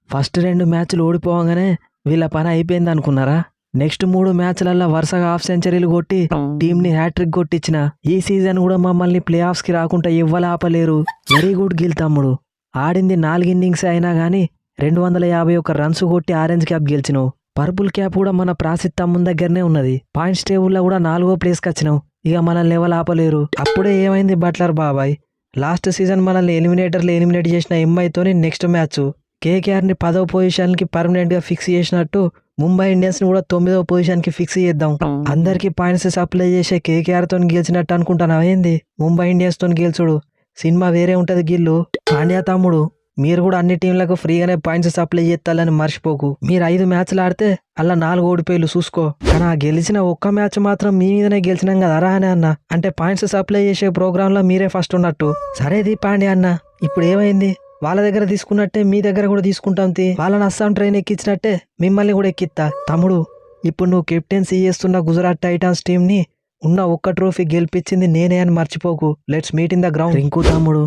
First 2 మ్యాచ్లు ఓడిపోగానే వీళ్ళ పని అయిపోయింది అనుకున్నారా? నెక్స్ట్ 3 మ్యాచ్లల్లో వరుసగా హాఫ్ సెంచరీలు కొట్టి టీంని హ్యాట్రిక్ కొట్టించిన ఈ సీజన్ కూడా మమ్మల్ని ప్లే ఆఫ్స్కి రాకుండా ఇవ్వలే ఆపలేరు. వెరీ గుడ్ గిల్ తమ్ముడు. ఆడింది 4 ఇన్నింగ్స్ అయినా కానీ 251 రన్స్ కొట్టి ఆరెంజ్ క్యాప్ గెలిచినావు. పర్పుల్ క్యాప్ కూడా మన ప్రాసిత్ తమ్ముని దగ్గరనే ఉన్నది. పాయింట్స్ టేబుల్లో కూడా 4వ ప్లేస్కి వచ్చినావు. ఇక మనల్ని లెవెల్ ఆపలేరు. అప్పుడే ఏమైంది బట్లర్ బాబాయ్, లాస్ట్ సీజన్ మనల్ని ఎలిమినేట్ చేసిన ఎంఐతోని నెక్స్ట్ మ్యాచ్ కేకేఆర్ని 10వ పొజిషన్కి పర్మనెంట్గా ఫిక్స్ చేసినట్టు ముంబై ఇండియన్స్ని కూడా 9వ పొజిషన్కి ఫిక్స్ చేద్దాం. అందరికీ పాయింట్స్ సప్లై చేసే కేకేఆర్తో గెలిచినట్టు అనుకుంటాను. ఏంది ముంబై ఇండియన్స్తో గెలుచుడు సినిమా వేరే ఉంటుంది. గిల్లు పాండ్యా తమ్ముడు, మీరు కూడా అన్ని టీంలకు ఫ్రీగానే పాయింట్స్ సప్లై చేస్తాలని మర్చిపోకు. మీరు 5 మ్యాచ్లు ఆడితే అలా 4 ఓడిపోయిలు చూసుకో. కానీ ఆ గెలిచిన ఒక్క మ్యాచ్ మాత్రం మీ మీదనే గెలిచినాం కదా రా అని అన్న. అంటే పాయింట్స్ సప్లై చేసే ప్రోగ్రాంలో మీరే ఫస్ట్ ఉన్నట్టు. సరేది పాండ్యా అన్న, ఇప్పుడు ఏమైంది? వాళ్ళ దగ్గర తీసుకున్నట్టే మీ దగ్గర కూడా తీసుకుంటాం. వాళ్ళని అస్సాం ట్రైన్ ఎక్కించినట్టే మిమ్మల్ని కూడా ఎక్కిస్తా. తమ్ముడు, ఇప్పుడు నువ్వు కెప్టెన్సీ చేస్తున్న గుజరాత్ టైటాన్స్ టీంని ఉన్న ఒక్క ట్రోఫీ గెలిపించింది నేనే అని మర్చిపోకు. Let's meet in the ground. Rinku తమ్ముడు,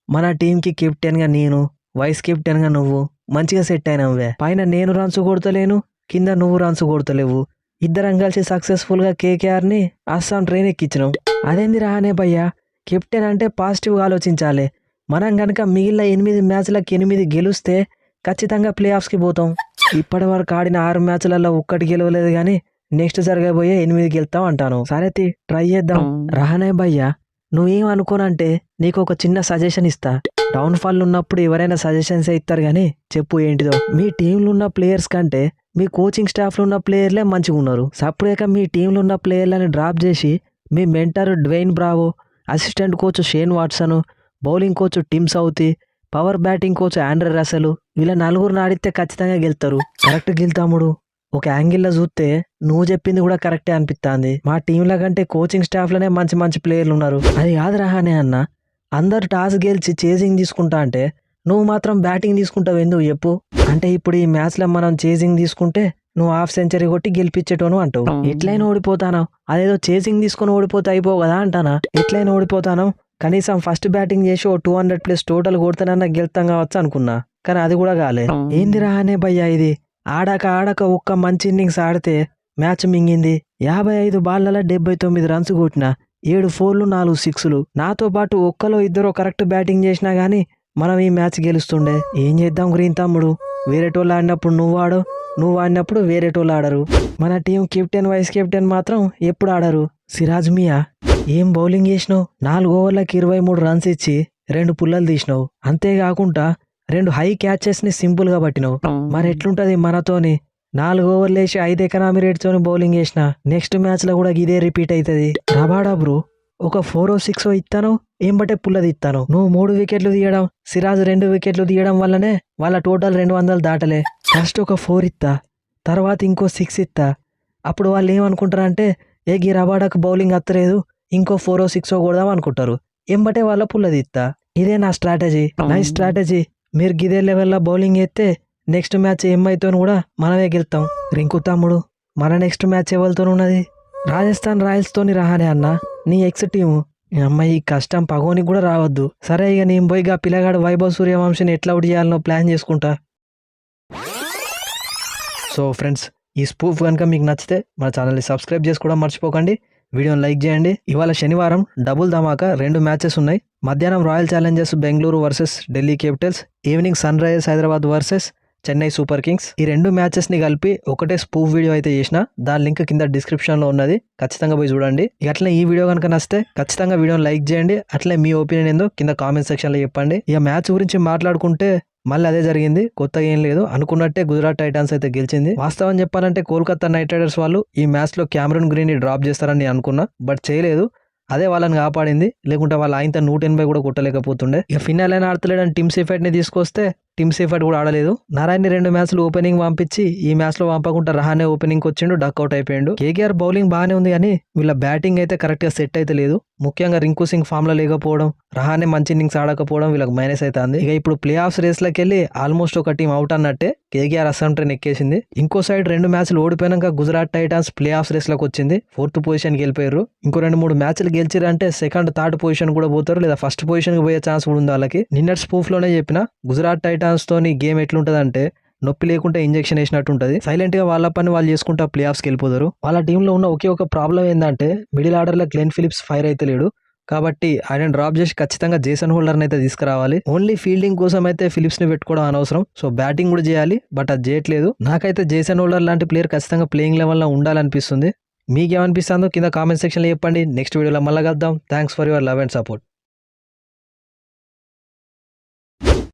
మన టీంకి కెప్టెన్గా నేను, వైస్ కెప్టెన్గా నువ్వు మంచిగా సెట్ అయినవే. పైన నేను రన్స్ కొడతలేను, కింద నువ్వు రన్స్ కొడతలేవు. ఇద్దరం కలిసి సక్సెస్ఫుల్గా కేకేఆర్ని అస్సాం ట్రైన్ ఎక్కించినాం. అదేంది రానే భయ్యా, కెప్టెన్ అంటే పాజిటివ్గా ఆలోచించాలి. మనం కనుక మిగిలిన 8 మ్యాచ్లకు 8 గెలిస్తే ఖచ్చితంగా ప్లే ఆఫ్స్కి పోతాం. ఇప్పటి వరకు ఆడిన 6 మ్యాచ్లలో ఒక్కటి గెలవలేదు కానీ నెక్స్ట్ జరగబోయే 8 గెలుస్తాం అంటాను. సరే ట్రై చేద్దాం. రహనే భయ్యా, నువ్వేం అనుకోనంటే నీకు ఒక చిన్న సజెషన్ ఇస్తా. డౌన్ఫాల్ ఉన్నప్పుడు ఎవరైనా సజెషన్స్ ఇస్తారు కానీ చెప్పు ఏంటిదో. మీ టీంలో ఉన్న ప్లేయర్స్ కంటే మీ కోచింగ్ స్టాఫ్లో ఉన్న ప్లేయర్లే మంచిగా ఉన్నారు. సపరేక మీ టీంలో ఉన్న ప్లేయర్లని డ్రాప్ చేసి మీ mentor Dwayne Bravo, assistant coach Shane Watson, bowling coach Tim Southee, power batting coach Andre Russell, వీళ్ళ 4 ఆడితే ఖచ్చితంగా గెలుతారు. కరెక్ట్ గెలుతాముడు. ఒక యాంగిల్లో చూస్తే నువ్వు చెప్పింది కూడా కరెక్టే అనిపిస్తుంది. మా టీంల కంటే కోచింగ్ స్టాఫ్లోనే మంచి ప్లేయర్లు ఉన్నారు. అది కాదు రహానే అన్న, అందరు టాస్ గెలిచి చేజింగ్ తీసుకుంటా అంటే నువ్వు మాత్రం బ్యాటింగ్ తీసుకుంటావు ఎందుకు చెప్పు? అంటే ఇప్పుడు ఈ మ్యాచ్లో మనం చేజింగ్ తీసుకుంటే నువ్వు హాఫ్ సెంచరీ కొట్టి గెలిపించేటోను అంటావు. ఎట్లయినా ఓడిపోతాను. అదేదో చేజింగ్ తీసుకొని ఓడిపోతే అయిపోవు కదా అంటానా. ఎట్లయినా ఓడిపోతాను, కనీసం ఫస్ట్ బ్యాటింగ్ చేసి 200+ టోటల్ కొడతానన్నా గెలుతాం కావచ్చు అనుకున్నా. కానీ అది కూడా కాలే. ఏంది రానే భయ్యా ఇది? ఆడక ఒక్క మంచి ఇన్నింగ్స్ ఆడితే మ్యాచ్ మింగింది. 55 బాళ్లలో 79 రన్స్ కొట్టిన, 7 4లు 4 6లు. నాతో పాటు ఒక్కలో ఇద్దరు కరెక్ట్ బ్యాటింగ్ చేసినా గానీ మనం ఈ మ్యాచ్ గెలుస్తుండే. ఏం చేద్దాం గ్రీన్ తమ్ముడు, వేరేటోళ్ళు ఆడినప్పుడు నువ్వు ఆడినప్పుడు వేరేటోళ్ళు ఆడరు. మన టీం కెప్టెన్ వైస్ కెప్టెన్ మాత్రం ఎప్పుడు ఆడరు. సిరాజ్ మియా, ఏం బౌలింగ్ చేసినావు? 4 ఓవర్లకి 23 రన్స్ ఇచ్చి 2 పుల్లలు తీసినావు. అంతేకాకుండా 2 హై క్యాచెస్ని సింపుల్గా పట్టినావు. మరి ఎట్లుంటది మనతోని? 4 ఓవర్లు వేసి 5 ఎకనామీ రేట్తోని బౌలింగ్ చేసిన నెక్స్ట్ మ్యాచ్లో కూడా ఇదే రిపీట్ అవుతుంది. రబాడా బ్రో, ఒక 4 6 ఇస్తాను, ఏం బట్టే పుల్లది ఇస్తాను. నువ్వు 3 వికెట్లు తీయడం, సిరాజ్ 2 వికెట్లు తీయడం వల్లనే వాళ్ళ టోటల్ 200 దాటలే. ఫస్ట్ ఒక 4 ఇస్తా, తర్వాత ఇంకో 6 ఇస్తా. అప్పుడు వాళ్ళు ఏమనుకుంటారంటే ఈ రబాడాకు బౌలింగ్ అత్తలేదు, ఇంకో 4 6 కొడదాం అనుకుంటారు. ఎంబటే వాళ్ళ పుల్లది ఇస్తా. ఇదే నా స్ట్రాటజీ. Nice strategy. మీరు గిదే లెవెల్లో బౌలింగ్ ఎత్తే నెక్స్ట్ మ్యాచ్ ఎంఐతో కూడా మనమే గెలుతాం. రింకు తమ్ముడు, మన నెక్స్ట్ మ్యాచ్ ఎవరితో ఉన్నది? రాజస్థాన్ రాయల్స్తోని రహానే అన్న, నీ ఎక్స్ టీము. అమ్మాయి ఈ కష్టం పగోనికి కూడా రావద్దు. సరే ఇక నేను పోయిగా పిల్లగాడు వైభవ్ సూర్యవంశిని ఎట్లా అవుట్ చేయాలనో ప్లాన్ చేసుకుంటా. సో ఫ్రెండ్స్, ఈ స్పూఫ్ కనుక మీకు నచ్చితే మన ఛానల్ని సబ్స్క్రైబ్ చేసుకోవడం మర్చిపోకండి. వీడియోని లైక్ చేయండి. ఇవాళ శనివారం డబుల్ ధమాకా 2 మ్యాచెస్ ఉన్నాయి. మధ్యాహ్నం Royal Challengers Bengaluru versus Delhi Capitals, evening Sunrisers Hyderabad versus Chennai Super Kings. ఈ 2 మ్యాచెస్ని కలిపి ఒకటే స్పూఫ్ వీడియో అయితే చేసిన. దాని లింక్ కింద డిస్క్రిప్షన్లో ఉన్నది, ఖచ్చితంగా పోయి చూడండి. అట్లనే ఈ వీడియో కనుక నచ్చితే ఖచ్చితంగా వీడియోని లైక్ చేయండి. అట్లే మీ ఒపీనియన్ ఏందో కింద కామెంట్ సెక్షన్లో చెప్పండి. ఇక మ్యాచ్ గురించి మాట్లాడుకుంటే మళ్ళీ అదే జరిగింది, కొత్తగా ఏం లేదు. అనుకున్నట్టే గుజరాత్ టైటాన్స్ అయితే గెలిచింది. వాస్తవం చెప్పాలంటే కోల్కతా నైట్ రైడర్స్ వాళ్ళు ఈ మ్యాచ్లో క్యామరూన్ గ్రీన్ని డ్రాప్ చేస్తారని అనుకున్నా, బట్ చేయలేదు. అదే వాళ్ళని కాపాడింది. లేకుంటే వాళ్ళు ఆయనతో 180 కూడా కొట్టలేకపోతుండే. ఇక ఫినాల్ అయినా ఆడతలేడని టిమ్ సేఫర్ట్ని తీసుకొస్తే టిమ్ సేఫర్ట్ కూడా ఆడలేదు. నారాయణని 2 మ్యాచ్లు ఓపెనింగ్ పంపించి ఈ మ్యాచ్లో పంపకుండా రహానే ఓపెనింగ్ వచ్చిండు, డక్అవుట్ అయిపోయిండు. కేకేఆర్ బౌలింగ్ బాగానే ఉంది కానీ వీళ్ళ బ్యాటింగ్ అయితే కరెక్ట్గా సెట్ అయితే లేదు. ముఖ్యంగా రింకు సింగ్ ఫామ్లో లేకపోవడం, రహానే మంచి ఇన్నింగ్స్ ఆడకపోవడం వీళ్ళకి మైనస్ అవుతుంది. ఇక ఇప్పుడు ప్లే ఆఫ్స్ రేస్లోకి వెళ్ళి ఆల్మోస్ట్ ఒక టీం అవుట్ అన్నట్టే కేకేఆర్ అస్సాం ట్రైన్ ఎక్కేసింది. ఇంకో సైడ్ 2 మ్యాచ్లు ఓడిపోయినాక గుజరాత్ టైటాన్స్ ప్లే ఆఫ్స్ రేస్లోకి వచ్చింది. 4th పొజిషన్కి వెళ్ళిపోయారు. ఇంకో 2-3 మ్యాచ్లు గెలిచిరంటే 2nd 3rd పొజిషన్ కూడా పోతారు, లేదా ఫస్ట్ పొజిషన్కి పోయే ఛాన్స్ కూడా ఉంది వాళ్ళకి. నిన్నటి స్పూఫ్లోనే చెప్పిన గుజరాత్ టైటాన్స్ తోని గేమ్ ఎట్లుంటదంటే నొప్పి లేకుంటే ఇంజెక్షన్ వేసినట్టు ఉంటుంది. సైలెంట్ గా వాళ్ళ పని వాళ్ళు చేసుకుంటా ప్లే ఆఫ్స్కి వెళ్ళిపోతారు. వాళ్ళ టీంలో ఉన్న ఒకే ఒక ప్రాబ్లం ఏంటంటే మిడిల్ ఆర్డర్ లో గ్లెన్ ఫిలిప్స్ ఫైర్ అయితే లేడు. కాబట్టి ఆయన డ్రాప్ చేసి ఖచ్చితంగా జేసన్ హోల్డర్ని అయితే తీసుకురావాలి. ఓన్లీ ఫీల్డింగ్ కోసం అయితే ఫిలిప్స్ ని పెట్టుకోవడం అనవసరం. సో బ్యాటింగ్ కూడా చేయాలి, బట్ అది చేయట్లేదు. నాకైతే జేసన్ హోల్డర్ లాంటి ప్లేయర్ ఖచ్చితంగా ప్లేయింగ్ లెవెల్లో ఉండాలనిపిస్తుంది. మీకేమనిపిస్తుందో కింద కామెంట్ సెక్షన్లో చెప్పండి. నెక్స్ట్ వీడియోలో మళ్ళీ కలుద్దాం. Thanks for your love and support.